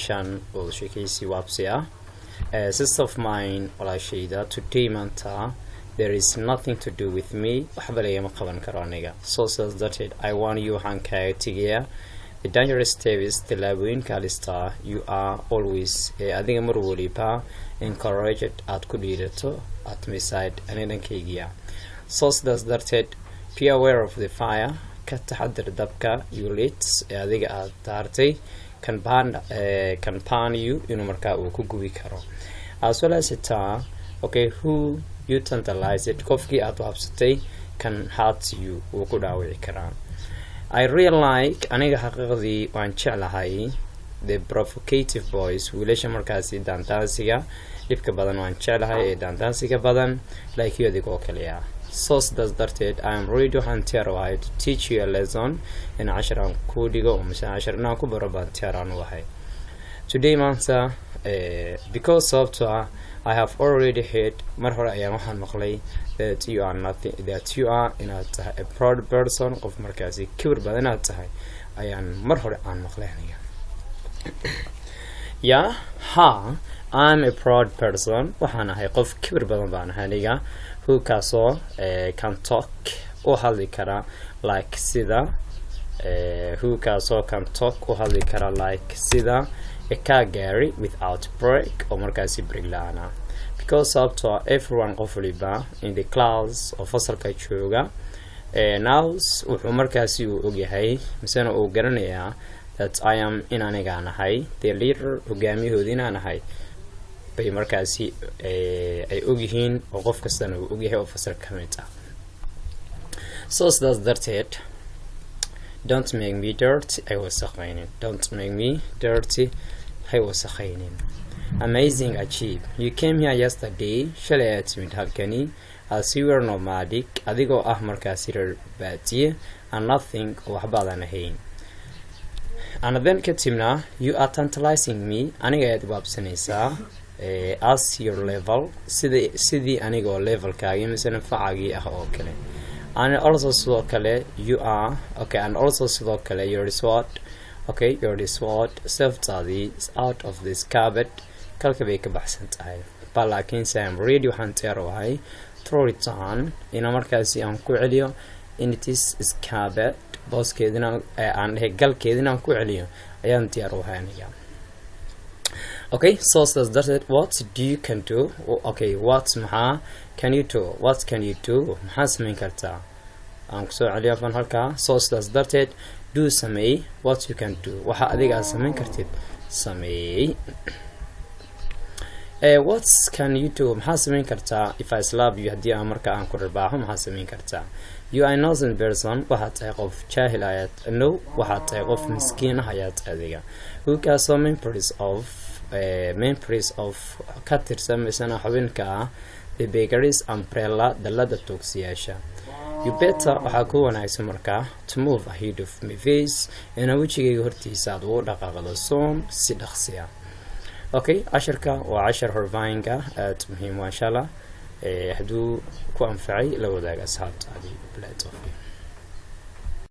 application Wadasheeekeysi website. Sister of mine Wadasheeda today maanta there is nothing to do with me. So says that I want you here. The dangerous step is tilaabooyin kalista. You are always adiga mar waliba encouraged at ku dhiirato at my side anidankaygiya. So says that be aware of the fire. Ka taxadar dabka you lit adiga aad daartay can pan you inuu markaa uu ku gubi karo. As well as okay, who you tantalize it qofkii aad habsatay can hurt you uu ku dhaawici karaa. I really like aniga xaqiiqdii waan jeclahay the provocative boys wiilasha markaasi dantaasiga dhibka badan waan jeclahay ee dantaasiga badan like you adigoo kaliya. So does that I am ready to teach you a lesson in عشرة كوديجو ومش عشرة ناكو بربع تيران وهاي. Today maanta because of I have already heard مرة أيام واحد مقلي that you are nothing, that you are in a proud person of مركزي كبر بدنا تهاي أيام مرة عن مقليني. Yeah, ha, I'm a proud person وحنا هاي قف كبر بدنا هنيجا who can talk or hadli kara like sida who can talk or hadli kara like sida a car Gary without break or markasi break lana. Because up to everyone of liba in the class of fasalka jooga now markasi uu ogyahay misana uu garanaya that I am in aniga nahay the leader hogaamiyahoodina nahay bay markaasi ay ogyihiin oo qof kastana uu ogyahay oo fasal ka mid ah. So that's it. Don't make me dirty, I was saying. Don't make me dirty, I was saying. Amazing achieve. You came here yesterday, shalay at mid halkani as you were nomadic adigoo ah markaasi reer baadiye and nothing waxba aan ahayn. And then katimna you are tantalizing me aniga aad baabsanaysaa as your level sidii anigoo level kaagi misana facaagi ah oo kale. And also sidoo kale you are okay, and also sidoo kale your sword okay, your sword self-study is out of this cupboard kalka bay ka baxsan tahay. But laakiin I'm ready waxaan teerahay throw it on ina markaasi aan ku celiyo in it is cupboard booskeedina aan galkeedina aan ku celiyo ayaan teerahay aniga. Okay, so that's it. What do you can do? Okay, what can you do? What can you do? Samayn kartaa. Aan kusoo celiyo fan halka. So that's it. Do samay what you can do. Waxa adiga samayn kartid samay. What can you do? Samayn kartaa. If I slap you hadii aan marka aan ku ribaaxo samayn kartaa. You are innocent person. Waxaad tahay qof jaahil ayaad. No, waxaad tahay qof miskiin ah ayaad adiga. Who can so main price of ka tirsan misana xubinka the bakery's umbrella dalada togsiyasha. You better waxa ku wanaagsan marka to move ahead of my face ina wajigayga hortiisa aad u dhaqaaqdo soon si dhaqsiya. Okay, casharka waa cashar horvainga aad muhiim waa insha Allah haduu ku anfacay la wadaaga asxaabtaadii.